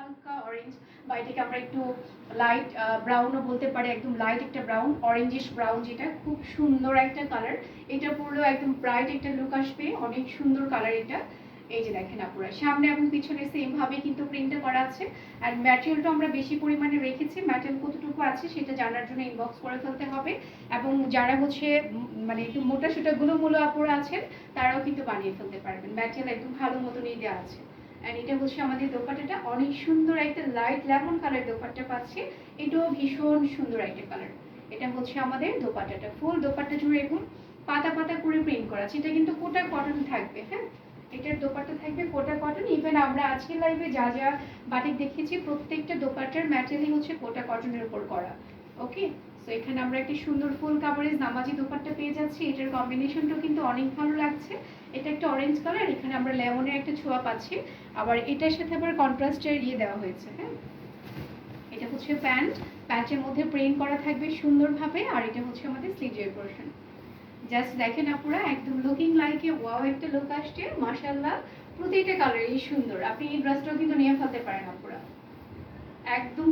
হালকা অরেঞ্জ বা এটাকে আমরা একটু লাইট ব্রাউনও বলতে পারি, একদম লাইট একটা ব্রাউন, অরেঞ্জিশ ব্রাউন, যেটা খুব সুন্দর একটা কালার। এটা পরলেও একদম ব্রাইট একটা লুক আসবে, অনেক সুন্দর কালার এটা। এই যে দেখেন আপুরা, সামনে এবং পিছনে সেম ভাবে কিন্তু প্রিন্টটা করা আছে। আর ম্যাটেরিয়ালটা আমরা বেশি পরিমাণে রেখেছি, ম্যাটেরিয়াল কতটুকু আছে সেটা জানার জন্য ইনবক্স করে ফেলতে হবে। এবং যারা হচ্ছে মানে একটু মোটা সোটা গুলো আপুরা আছেন তারাও কিন্তু বানিয়ে ফেলতে পারবেন, ম্যাটেরিয়াল একদম ভালো মতনই দেওয়া আছে। এন্ড এটা হচ্ছে আমাদের দোপাট্টাটা, অনেক সুন্দর একটা লাইট লেমন কালার দোপাট্টা পাচ্ছি, এটাও ভীষণ সুন্দর একটা কালার। এটা হচ্ছে আমাদের দোপাট্টাটা, ফুল দোপাট্টা জুড়ে এরকম পাতা পাতা করে প্রিন্ট করা আছে। এটা কিন্তু কোটা কটন থাকবে, হ্যাঁ এটার দোপাট্টা থাকবে কোটা কটন। ইভেন আমরা আজকের লাইভে যা যা বাটিক দেখিয়েছি প্রত্যেকটা দোপাট্টার ম্যাটেরিয়ালই হচ্ছে কোটা কটনের উপর করা। ওকে, তো এখানে আমরা একটা সুন্দর ফুল কাভারেজ নামাজি দোপাট্টা পেয়ে যাচ্ছি, এটার কম্বিনেশনটাও কিন্তু অনেক ভালো লাগছে। এটা একটা অরেঞ্জ কালার, এখানে আমরা লেমনের একটা ছোঁয়া পাচ্ছি, আবার এটার সাথে আবার কন্ট্রাস্টের দেওয়া হয়েছে। হ্যাঁ, এটা হচ্ছে প্যান্ট, প্যান্টের মধ্যে প্রিন্ট করা থাকবে সুন্দরভাবে, আর এটা হচ্ছে আমাদের স্লিভের পোরশন। জাস্ট দেখেন আপুরা, একদম লুকিং লাইক এ ওয়াও একটা লুক আসছে মাশাআল্লাহ। প্রতিটা কালারই সুন্দর, আপনি এই ড্রেসটাও কিন্তু নিয়ে ফেলতে পারেন আপুরা, একদম